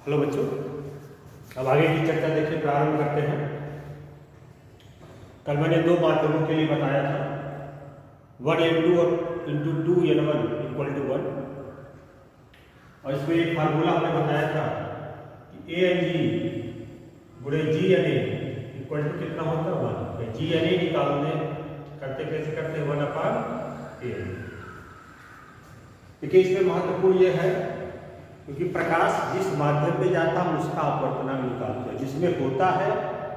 Hello बच्चों, अब आगे की चर्चा देखिए प्रारंभ करते हैं। कल मैंने दो माध्यमों के लिए बताया था 1n2 और इंटू 2n1 इक्वल टू 1, और इसमें एक फार्मूला हमने बताया था कि ANG गुणे GNA इक्वल टू कितना होता है 1। GNA निकालने करते कैसे करते हैं 1/AN। देखिए इसमें महत्वपूर्ण यह है क्योंकि प्रकाश जिस माध्यम में जाता है उसका अपवर्तनांक निकालते हैं, जिसमें होता है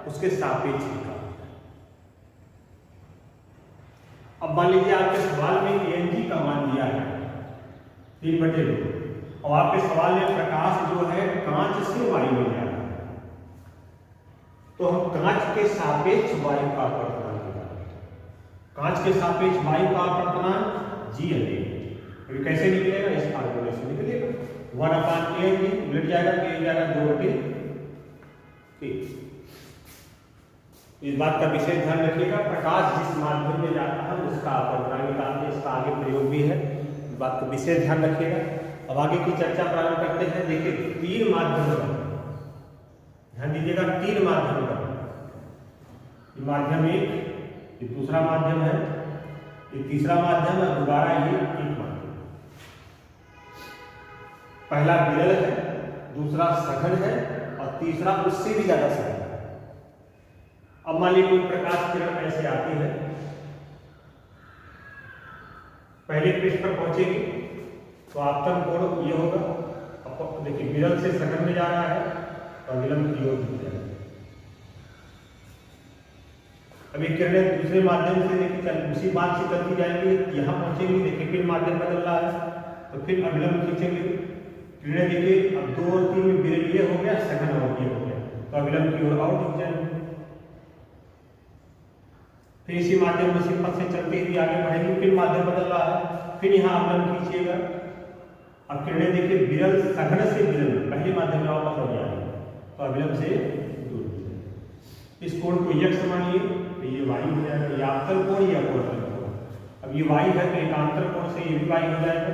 उसके सापेक्ष निकालते हैं। अब मान लीजिए आपके सवाल में ANG का मान दिया है 3/2, और आपके सवाल में प्रकाश जो है कांच से वायु में जा रहा है, तो हम कांच के सापेक्ष वायु का अपवर्तनांक निकालेंगे। कांच के सापेक्ष वायु का अपवर्तनांक GNA कैसे निकलेगा, इस फार्मूले से निकलेगा। 1/ANG मिट जाएगा, के जाएगा 2/K। इस बात का विशेष ध्यान रखिएगा, प्रकाश जिस माध्यम में जाता है उसका अपवर्तनांक निकालते हैं। इसका आगे प्रयोग भी है, इस बात का विशेष ध्यान रखिएगा। अब आगे की चर्चा प्रारंभ करते हैं। देखिए 3 माध्यम, ध्यान दीजिएगा 3 माध्यम का, ये माध्यम 1, ये दूसरा माध्यम है, ये तीसरा माध्यम है, दोबारा ये एक माध्यम। पहला विरल है, दूसरा सघन है, और तीसरा उससे भी ज्यादा सघन है। अब मान लीजिए कोई प्रकाश किरण ऐसे आती है, पहले पृष्ठ पर पहुंचेगी तो आपतन कोण ये होगा। अब देखिए विरल से सघन में जा रहा है और विलंब की ओर झुक जाएगा। अब ये किरणें दूसरे माध्यम से देखिए उसी बात से चलती जाएंगी, यहाँ पहुंचेंगी, देखिए फिर माध्यम बदल रहा है तो फिर अविलंब खींचेंगे। किरणें देखिए अब 2 और 3 में विरल ये हो गया, सघन और ये हो गया, तो अविलंब की ओर और झुक जाएंगे। फिर इसी माध्यम में सिंपल से चलते हुए आगे बढ़ेंगे, फिर माध्यम बदल रहा है, फिर यहाँ अविलंब खींचिएगा। अब किरणें देखिए विरल सघन से विरल पहले माध्यम में वापस हो जाएंगे, तो अविलंब से दूर हो जाएगा। इस कोण को यक्ष मानिए तो ये वायु हो जाएगा, ये आपतन कोण, ये अपवर्तन कोण। अब ये वायु है तो एकांतर कोण से ये भी वायु हो जाएगा।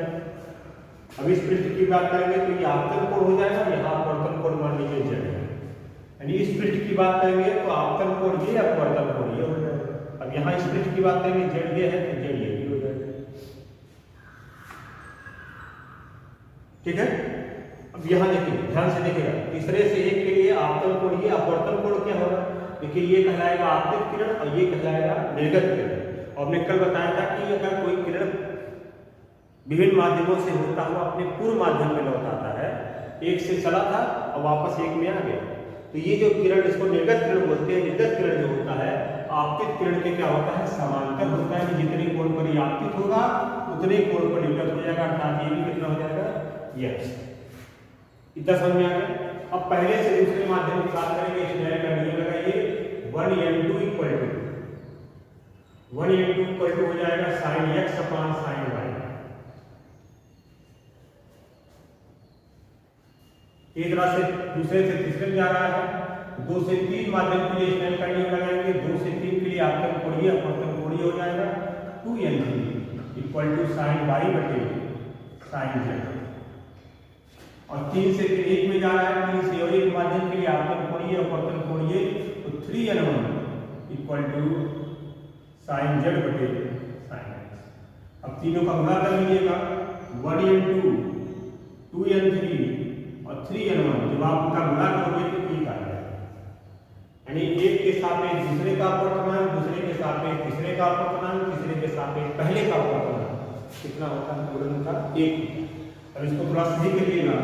अब इस पृष्ठ की बात करेंगे तो ये आपतन कोण हो जाएगा, यहाँ अपवर्तन कोण मान लीजिए Z है। यानी इस पृष्ठ की बात करेंगे तो आपतन कोण ये, अपवर्तन कोण ये हो जाएगा। अब यहाँ इस पृष्ठ की बात करेंगे Z ये है तो Z ये भी हो जाएगा। ठीक है। अब यहाँ देखिए ध्यान से देखिएगा, तीसरे से एक के लिए आपतन कोण ये, अपवर्तन कोण क्या होगा, देखिए ये कहलाएगा आपतित किरण और ये कहलाएगा निर्गत किरण। और हमने कल बताया था कि अगर कोई किरण विभिन्न माध्यमों से होता हुआ अपने पूर्व माध्यम में लौट आता है, एक से चला था और वापस एक में आ गया, तो ये जो किरण इसको निर्गत किरण बोलते हैं। निर्गत किरण जो होता है आपतित किरण के क्या होता है, समांतर होता है। जितने कोण पर ये आपतित होगा उतने कोण पर निर्गत हो जाएगा, अर्थात ये भी कितना हो जाएगा, यक्ष। इतना समझ में आ गया। अब पहले से दूसरे माध्यम की बात करेंगे, इस न्याय का नियम लगाइए 1n2 इक्वल टू हो जाएगा sin x अपान sin y। एक तरह से दूसरे से तीसरे में जा रहा है, 2 से 3 माध्यम के लिए स्नेल का नियम लगाएंगे। 2 से 3 के लिए आपतन कोणीय अपवर्तन कोणीय हो जाएगा 2n3 equal to sin y बटे sin z। और 3 से फिर 1 में जा रहा है, 3 से और 1 माध्यम के लिए आपतन कोणीय अपवर्तन कोणीय, तो 3n1 equal to sin z बटे sin x। अब तीनों का गुणा कर लीजिएगा, 1n2 2n3 और 3n1, जब आप उनका गुणा करोगे तो एक आ जाएगा। यानी एक के सापेक्ष दूसरे का अपवर्तनांक, दूसरे के सापेक्ष तीसरे का अपवर्तनांक, तीसरे के सापेक्ष पहले का अपवर्तनांक कितना होता है, पूर्ण का 1। अब इसको थोड़ा सीधी करिएगा,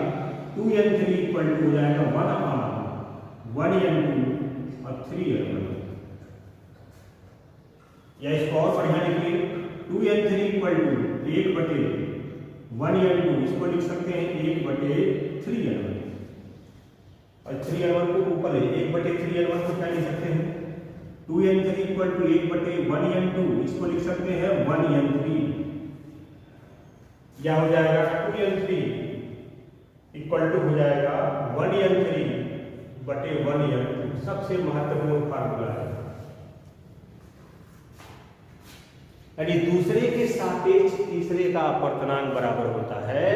2n3 इक्वल टू हो जाएगा 1/1n2 और 3n1। या इसको और बढ़िया लिखिए, 2n3 इक्वल टू 1/1n2, इसको लिख सकते हैं 1/3n1। और 3n1 को ऊपर है, 1/3n1 को क्या लिख सकते हैं, 2n3 इक्वल टू 1/1n2, इसको लिख सकते हैं 1n3। क्या हो जाएगा, 2n3 इक्वल टू हो जाएगा 1n3/1n2। सबसे महत्वपूर्ण फार्मूला है। यानी दूसरे के सापेक्ष तीसरे का अपवर्तनांक बराबर होता है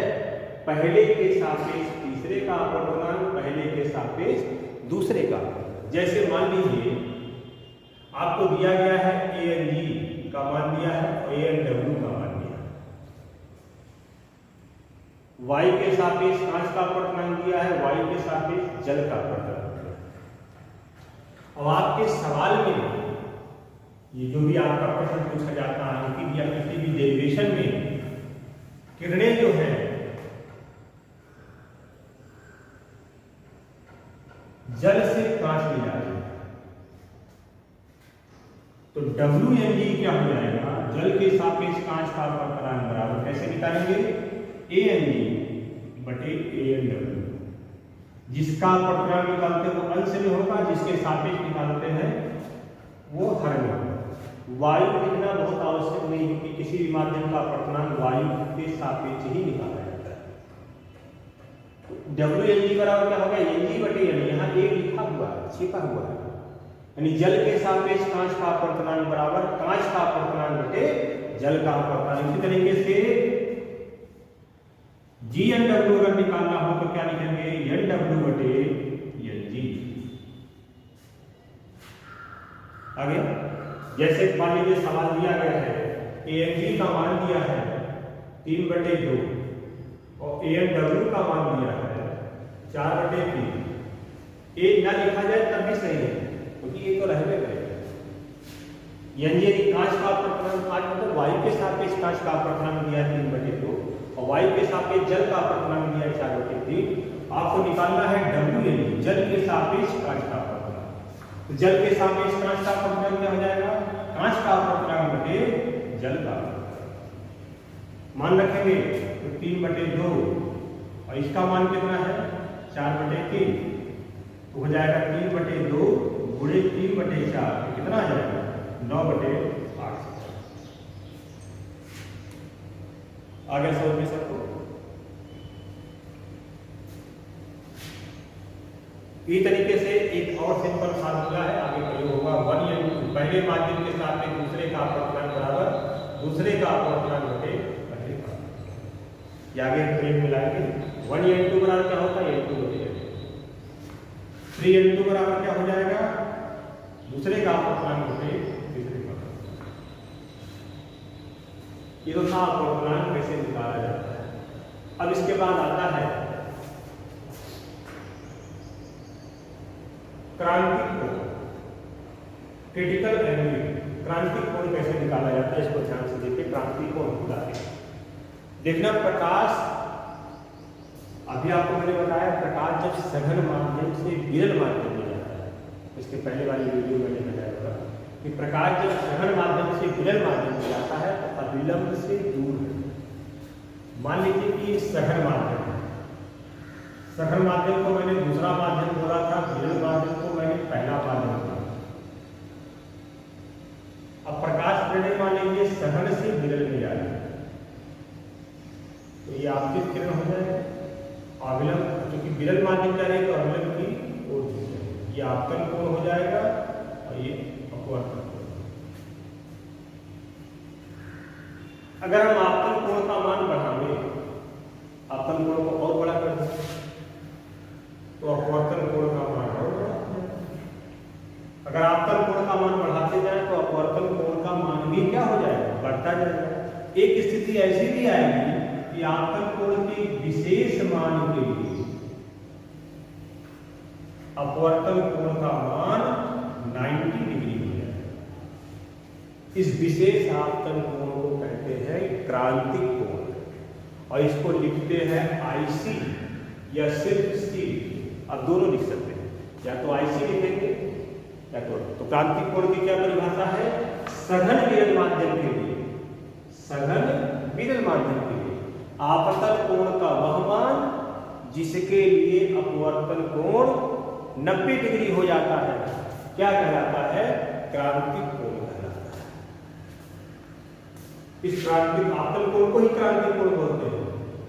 पहले के सापेक्ष तीसरे का अपवर्तनांक, पहले के सापेक्ष दूसरे का। जैसे मान लीजिए आपको दिया गया है ANG का मान दिया है और ANW का मान दिया है, Y के सापेक्ष कांच का अपवर्तनांक दिया है, Y के सापेक्ष जल का अपवर्तनांक दिया है। अब आपके सवाल में ये जो भी आपका प्रश्न पूछा जाता है कि या किसी भी डेरिवेशन में किरणें जो है जल से कांच में जा रही है, तो WNG क्या हो जाएगा, जल के सापेक्ष कांच का अपवर्तनांक बराबर कैसे निकालेंगे, ANG बटे ANW। जिसका अपवर्तनांक निकालते हैं वो अंश में होगा, जिसके सापेक्ष निकालते हैं वो हर में होगा। वायु लिखना बहुत आवश्यक नहीं है कि किसी भी माध्यम का अपवर्तनांक वायु के सापेक्ष ही निकाला जाता है। WNG बराबर क्या होगा, NG बटे N, यहाँ एक लिखा हुआ है, छिपा हुआ है, यानी जल के सापेक्ष कांच का अपवर्तनांक बराबर कांच का अपवर्तनांक बटे जल का अपवर्तनांक। इसी तरीके से GNW अगर निकालना हो तो क्या लिखेंगे, NW बटे NG। आगे जैसे मान लीजिए सवाल दिया गया है ANG का मान दिया है 3/2 और ANW का मान दिया है 4/3। ये ना लिखा जाए तब भी सही है क्योंकि ये तो रहने करेगा। यानी कांच का अपवर्तनांक, कांच मतलब वायु के सापेक्ष कांच का अपवर्तनांक दिया है 3/2 और वायु के सापेक्ष जल का अपवर्तनांक दिया है 4/3। आपको निकालना है WNG, जल के सापेक्ष कांच का अपवर्तनांक। तो जल के सापेक्ष कांच का अपवर्तनांक क्या हो जाएगा, कांच का अपवर्तनांक बटे जल का। मान रखेंगे तो 3/2 और इसका मान कितना है 4/3, तो हो जाएगा 3/2 गुणे 3/4 कितना आ जाएगा 9/8। आगे समझ में सबको इस तरीके से एक और सिंपल फार्मूला है, आगे प्रयोग होगा 1n2, पहले माध्यम के साथ में दूसरे का अपवर्तनांक बराबर दूसरे का अपवर्तनांक बटे पहले का। ये आगे प्रयोग मिलाएंगे। 1n2 बराबर क्या होता है, n2 बटे 3n2 बराबर क्या हो जाएगा, दूसरे का अपवर्तनांक बटे तीसरे का। ये तो था अपवर्तनांक कैसे निकाला जाता है। अब इसके बाद आता है क्रांतिक कोण, क्रिटिकल एंगल। क्रांतिक कोण कैसे निकाला जाता है इसको ध्यान से देखिए। क्रांतिक कोण होता है, देखना प्रकाश, अभी आपको मैंने बताया प्रकाश जब सघन माध्यम से विरल माध्यम में जाता है, इसके पहले वाली वीडियो मैंने बताया था कि प्रकाश जब सघन माध्यम से विरल माध्यम में जाता है तो अविलंब से दूर है। मान लीजिए कि सघन माध्यम है, सघन माध्यम को मैंने दूसरा माध्यम बोला था, विरल माध्यम को मैंने पहला माध्यम बोला। अब प्रकाश किरणें मान लीजिए सघन से विरल में जा रही है, तो ये आपतित किरण हो जाएगी। अविलंब, क्योंकि विरल माध्यम जा रही है तो अविलंब की ओर झुक जाएगी, ये आपतन कोण हो जाएगा और ये अपवर्तन कोण। अगर हम आपतन कोण का मान बढ़ाएंगे, आपतन कोण को और बड़ा कर दें तो अपवर्तन कोण का मान और बढ़ा जाएगा। अगर आपतन कोण का मान बढ़ाते जाए तो अपवर्तन कोण का मान भी क्या हो जाएगा, बढ़ता जाएगा। एक स्थिति ऐसी भी आएगी कि आपतन कोण के विशेष मान के लिए अपवर्तन कोण का मान 90 डिग्री हो जाएगा। इस विशेष आपतन कोण को कहते हैं क्रांतिक कोण और इसको लिखते हैं IC या सिर्फ C। अब दोनों लिख सकते हैं, या तो IC लिखेंगे या तो क्रांतिक कोण की क्या परिभाषा है, सघन विरल माध्यम के लिए, सघन विरल माध्यम के लिए आपतन कोण का वह मान जिसके लिए अपवर्तन कोण 90 डिग्री हो जाता है क्या कहलाता है, क्रांतिक कोण कहलाता है। इस क्रांतिक आपतन कोण को ही क्रांतिक कोण बोलते हैं।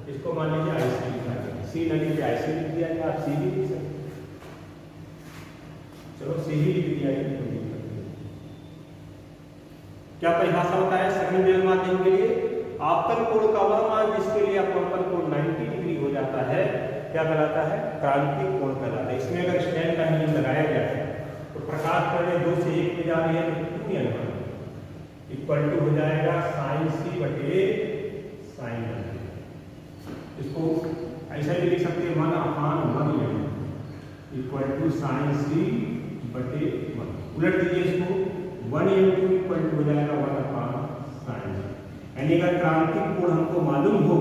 इसको मान लीजिए IC लिखा जाए, C न लिख के IC लिख दिया जाए, आप C भी लिख सकते, चलो C ही लिख दिया है। क्या परिभाषा होता है सघन विरल माध्यम के लिए, आपतन कोण का वह मान जिसके लिए अपवर्तन कोण 90 डिग्री हो क्या कहलाता है, क्रांतिक कोण कहलाता है। इसमें अगर स्टैंड का नियम लगाया जाए तो प्रकाश किरणें 2 से 1 में जा रही है तो 2n1 इक्वल टू हो जाएगा साइन सी बटे साइन 1। इसको ऐसा भी लिख सकते हैं 1/1 इक्वल टू साइन सी बटे 1। उलट दीजिए इसको 1n2 इक्वल टू हो जाएगा 1/sin। यानी अगर क्रांतिक कोण हमको मालूम हो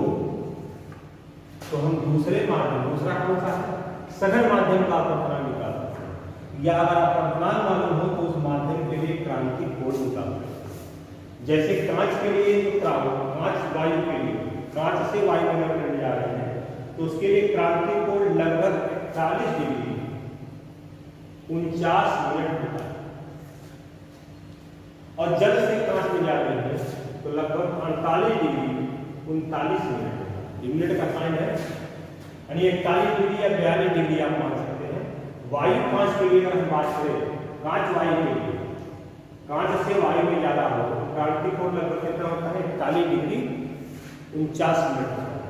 तो हम दूसरा कौन सा है, सघन माध्यम का अपवर्तनांक निकाल सकते हैं, या अगर अपवर्तनांक मालूम हो तो उस माध्यम के लिए क्रांतिक कोण निकाल सकते हैं। जैसे कांच के लिए कांच वायु के लिए, कांच से वायु में करने जा रहे हैं तो उसके लिए क्रांतिक कोण लगभग 41 डिग्री 49 मिनट होता है, और जल से कांच में जा रहे हैं तो लगभग 48 डिग्री 39 मिनट। मिनट का साइन है, यानी 41 डिग्री या 42 डिग्री आप मान सकते हैं। वायु कांच के लिए अगर हम बात करें, कांच वायु के लिए, कांच से वायु में ज्यादा हो तो क्रांतिक कोण लगभग कितना होता है, 41 डिग्री 49 मिनट होता है।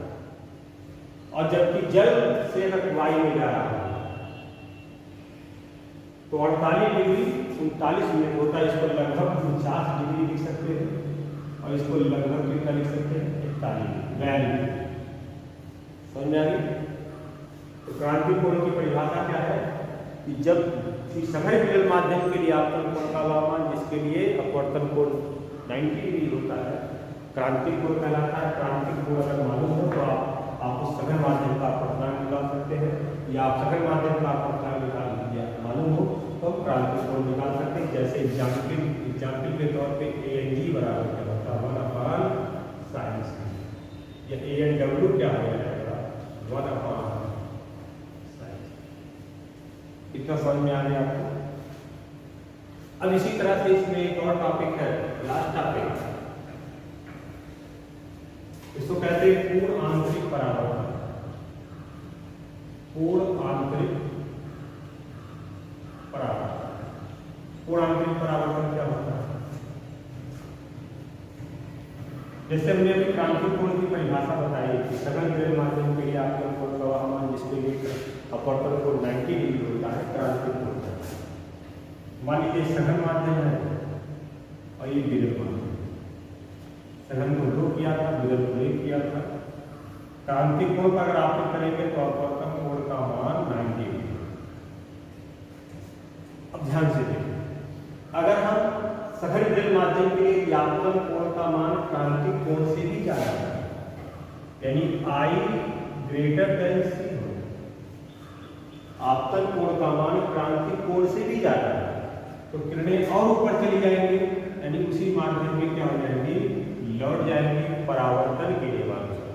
और जबकि जल से अगर वायु में जा रहा हो तो 48 डिग्री 39 मिनट होता है। इसको लगभग 49 डिग्री लिख सकते हैं और इसको लगभग कितना लिख सकते हैं, 41 समझ में आ गई। तो क्रांतिक कोण की परिभाषा क्या है कि जब सघन विरल माध्यम के लिए आपतन कोण का मान जिसके लिए अपवर्तन कोण 90 डिग्री होता है क्रांतिक कोण कहलाता है। क्रांतिक कोण अगर मालूम हो तो आप उस सघन माध्यम का अपवर्तनांक निकाल सकते हैं, या आप सघन माध्यम का अपवर्तनांक निकाल मालूम हो तो क्रांतिक कोण निकाल सकते हैं। जैसे एग्जाम्पल के तौर पे ANG बराबर क्या होता है 1/sin, या ANW क्या हो जाएगा 1/sin। इतना समझ में आ गया आपको। अब इसी तरह से इसमें एक और टॉपिक है, लास्ट टॉपिक, इसको कहते हैं पूर्ण आंतरिक परावर्तन। पूर्ण आंतरिक परावर्तन, पूर्ण आंतरिक परावर्तन क्या होता है? जैसे हमने अभी क्रांतिक कोण की परिभाषा बताई कि सघन विरल माध्यम के लिए आपके कोण का मान जिसके लिए अपवर्तन कोण 90 डिग्री होता है क्रांतिक कोण। मान लीजिए सघन माध्यम है और ये विरल माध्यम, सघन को 2 किया था, विरल को 1 किया था। क्रांतिक कोण का अगर आप करेंगे तो अपवर्तन कोण का मान 90 डिग्री। अब ध्यान से देखिए, अगर हम सघन विरल माध्यम के लिए आपतन कोण का मान क्रांतिक कोण से भी ज्यादा है, यानी I ग्रेटर देन C हो, आपतन कोण का मान क्रांतिक कोण से भी ज्यादा है तो किरणें और ऊपर चली जाएंगी, यानी उसी माध्यम में क्या हो जाएंगी, लौट जाएंगी परावर्तन के नियमानुसार।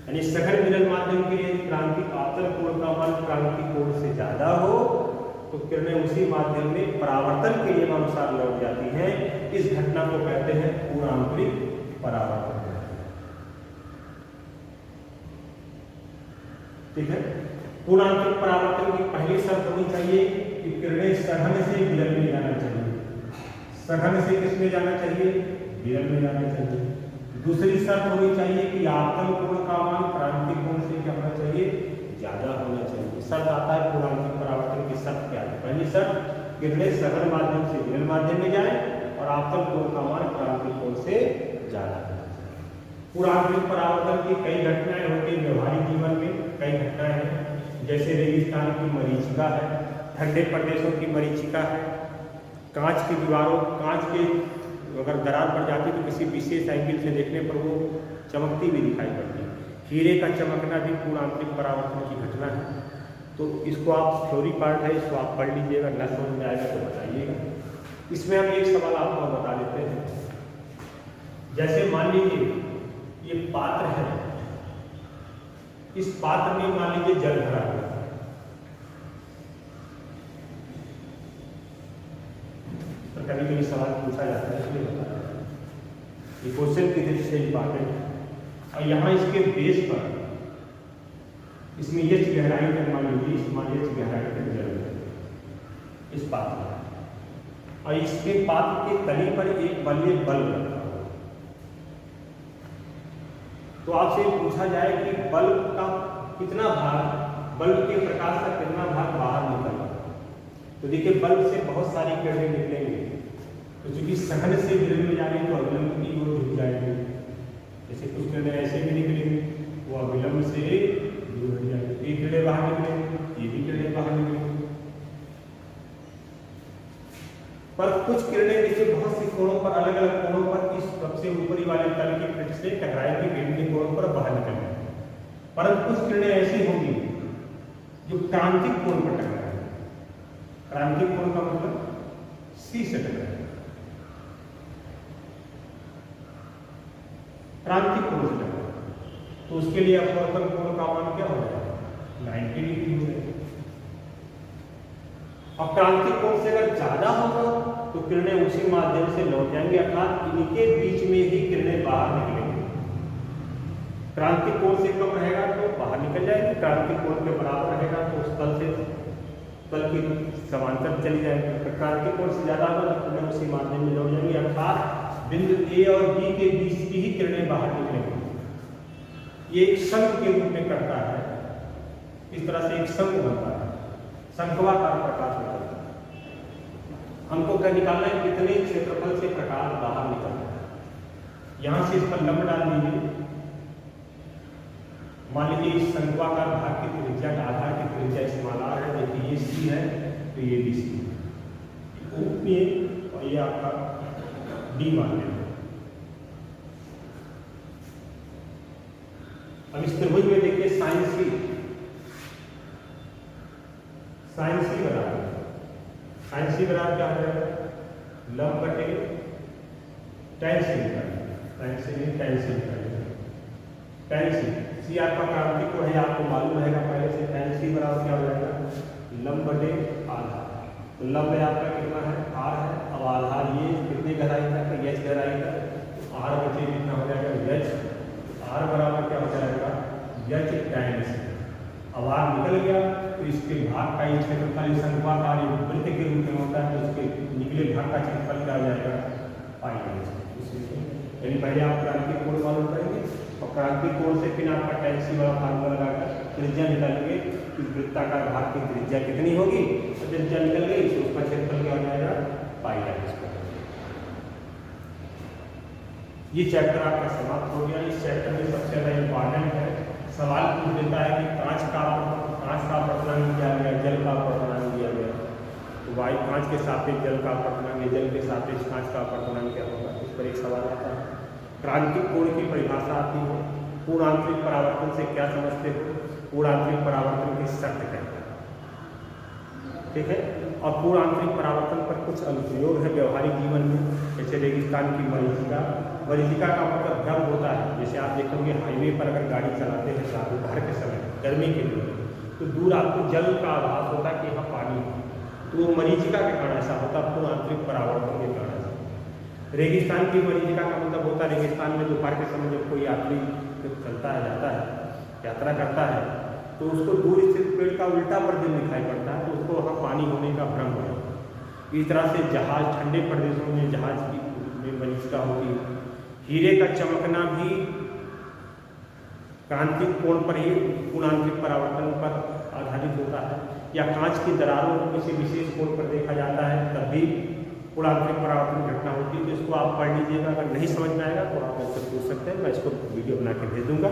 यानी सघन विरल माध्यम के लिए क्रांतिक आपतन कोण का मान क्रांतिक कोण से ज्यादा हो तो किरणें उसी माध्यम में परावर्तन के नियमानुसार लौट जाती हैं। इस घटना को कहते हैं पूर्ण आंतरिक परावर्तन। ठीक है, पूर्ण आंतरिक परावर्तन की पहली शर्त होनी चाहिए कि किरणें सघन से विरल में जाना चाहिए। सघन से किसमें जाना चाहिए, विरल में जाना चाहिए। दूसरी शर्त होनी चाहिए कि आपतन कोण का मान क्रांतिक कोण से क्या होना चाहिए, ज्यादा होना चाहिए। शर्त आता है पूर्ण आंतरिक परावर्तन की शर्त क्या है? पहली शर्त, किरणें सघन माध्यम से विरल माध्यम में जाए और आपतन कोण का मान क्रांतिक कोण से ज्यादा है। पूर्ण आंतरिक परावर्तन की कई घटनाएं होती हैं व्यवहारिक जीवन में, कई घटनाएं हैं, जैसे रेगिस्तान की मरीचिका है, ठंडे प्रदेशों की मरीचिका है, कांच की दीवारों, कांच के अगर दरार पड़ जाती है तो किसी विशेष एंगल से देखने पर वो चमकती भी दिखाई पड़ती है। हीरे का चमकना भी पूर्ण आंतरिक परावर्तन की घटना है। तो इसको आप थ्योरी पार्ट है, इसको आप पढ़ लीजिएगा, न समझ में आएगा तो बताइएगा। इसमें हम एक सवाल आपको बता देते हैं। जैसे मान लीजिए ये पात्र है, इस पात्र में मान लीजिए जल भरा हुआ है, तो कभी कभी सवाल पूछा जाता है, इसलिए बता रहा हूं। ये क्वेश्चन की दृष्टि से इंपॉर्टेंट है। और यहाँ इसके बेस पर इसमें H गहराई तक मान लीजिए, इस मान H गहराई तक जल है इस पात्र में, और इसके पात्र के तली पर एक बल्ले बल्ब रखा हुआ। तो आपसे पूछा जाए कि बल्ब का कितना भाग बल्ब के प्रकाश का कितना भाग बाहर निकल रहा है। तो देखिए बल्ब से बहुत सारी किरणें निकलेंगे, तो चूंकि सघन से किरण में जाएंगे तो अविलंब की ओर झुक जाएंगे। जैसे कुछ किरणें ऐसे भी निकलेंगी, वो अविलंब से दूर हो जाएंगे। ये किरणें बाहर निकलेंगी, ये भी किरणें बाहर निकलेंगी। पर कुछ किरणें देखिए बहुत सी कोणों पर, अलग अलग कोणों पर इस सबसे ऊपरी वाले तल की पृष्ठ से टकराएंगी, विभिन्न कोणों पर बाहर निकलेंगी। परंतु कुछ किरणें ऐसी होंगी जो क्रांतिक कोण पर टकराएंगी। क्रांतिक कोण का मतलब सी से टकराएंगे, क्रांतिक कोण से टकराएंगे। तो उसके लिए अपवर्तन कोण का मान क्या हो जाएगा? 90 डिग्री हो जाएगा। और क्रांतिक कोण से अगर ज्यादा होगा तो किरणें उसी माध्यम से लौट जाएंगी, अर्थात इनके बीच में ही किरणें बाहर निकलेंगी। क्रांतिक कोण से कम रहेगा तो बाहर निकल जाएगी, क्रांतिक कोण के बराबर रहेगा तो उस तल से तल की समांतर चली जाएगी। क्रांतिक कोण से ज्यादा होगा तो किरणें उसी माध्यम में लौट जाएंगी, अर्थात बिंदु ए और बी के बीच की ही किरणें बाहर निकलेंगी। ये एक शंख के रूप में करता है, इस तरह से एक शंख बनता है, शंखवाकार प्रकाश निकलता है। हमको क्या निकालना है? कितने क्षेत्रफल से प्रकाश बाहर निकलता है। यहां से इस पर लंब डाल दीजिए। मान लीजिए इस शंखवाकार भाग की त्रिज्या, आधार की त्रिज्या इस्मालार है। देखिए ये सी है तो ये भी सी है, और ये आपका डी मान लें। अब इस त्रिभुज में देखिए साइन सी बराबर, साइन सी बराबर क्या हो जाएगा? लंब बटे tan सी निकालिए, tan सी नहीं tan सी निकालिए, tan सी आपका क्रांतिक कोण है, आपको मालूम रहेगा पहले से। tan सी बराबर क्या हो जाएगा? लंब बटे आधार। तो लंब है आपका कितना है? r है। अब आधार ये कितनी गहराई तक? h गहराई तक। तो r बचे कितना हो जाएगा? h। r बराबर क्या हो जाएगा? h tan सी। अब r निकल गया तो इसके भाग का ये क्षेत्रफल शंखवाकार वृत्त के रूप में होता है, तो इसके निकले भाग का क्षेत्रफल क्या हो जाएगा? पाई r। यानी पहले आप क्रांतिक कोण मालूम करेंगे और क्रांतिक कोण से फिर आपका tan सी वाला फार्मूला लगाकर त्रिज्या निकालेंगे कि वृत्ताकार भाग की त्रिज्या कितनी होगी। तो त्रिज्या निकल गई तो उसका क्षेत्रफल क्या हो जाएगा? पाई r। ये चैप्टर आपका समाप्त हो गया। इस चैप्टर में सबसे ज्यादा इंपॉर्टेंट है, सवाल पूछ देता है कि कांच का अपवर्तनांक दिया गया, जल का अपवर्तनांक दिया गया, तो वायु कांच के सापेक्ष जल का अपवर्तनांक, जल के सापेक्ष कांच का अपवर्तनांक क्या होगा, इस पर एक सवाल आता है। क्रांतिक कोण की परिभाषा आती है। पूर्ण आंतरिक परावर्तन से क्या समझते हो? पूर्ण आंतरिक परावर्तन की शर्त कहते हैं, ठीक है। और पूर्ण आंतरिक परावर्तन पर कुछ अनुप्रयोग है व्यवहारिक जीवन में, जैसे रेगिस्तान की मरीचिका। मरीचिका का मतलब भ्रम होता है। जैसे आप देखोगे हाईवे पर अगर गाड़ी चलाते हैं दोपहर के समय गर्मी के लिए, तो दूर आपको जल का आभास होता है कि यहाँ पानी है, तो वो मरीचिका के कारण ऐसा होता है, पूर्ण आंतरिक परावर्तन के कारण। रेगिस्तान की मरीचिका का मतलब होता है रेगिस्तान में दोपहर के समय जब कोई यात्री चलता है, जाता है, यात्रा करता है, तो उसको दूर स्थित पेड़ का उल्टा प्रतिबिंब दिखाई पड़ता है, तो उसको वहाँ पानी होने का भ्रम हो जाता है। इस तरह से जहाज, ठंडे प्रदेशों में जहाज की मरीचिका होती है। हीरे का चमकना भी क्रांतिक कोण पर ही, पूर्ण आंतरिक परावर्तन पर आधारित होता है। या कांच की दरारों को किसी विशेष कोण पर देखा जाता है, तब भी पूर्ण आंतरिक परावर्तन घटना होती है। तो इसको आप पढ़ लीजिएगा, अगर नहीं समझ में आएगा तो आप मुझसे पूछ सकते हैं, मैं इसको वीडियो बना के भेज दूंगा,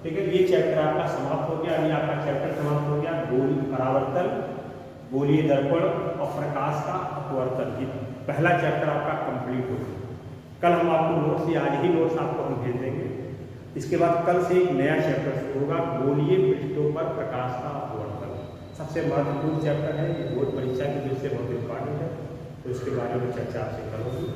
ठीक है। ये चैप्टर आपका समाप्त हो गया। अभी आपका चैप्टर समाप्त हो गया गोलीय परावर्तन, गोलीय दर्पण और प्रकाश का अपवर्तन। ये पहला चैप्टर आपका कंप्लीट हो गया। कल हम आपको नोट्स, या आज ही नोट्स आपको हम भेज देंगे। इसके बाद कल से एक नया चैप्टर शुरू होगा, गोलीय पृष्ठों पर प्रकाश का अपवर्तन। सबसे महत्वपूर्ण चैप्टर है, ये बोर्ड परीक्षा की दृष्टि से बहुत इंपॉर्टेंट है, तो इसके बारे में चर्चा आपसे कल होगी।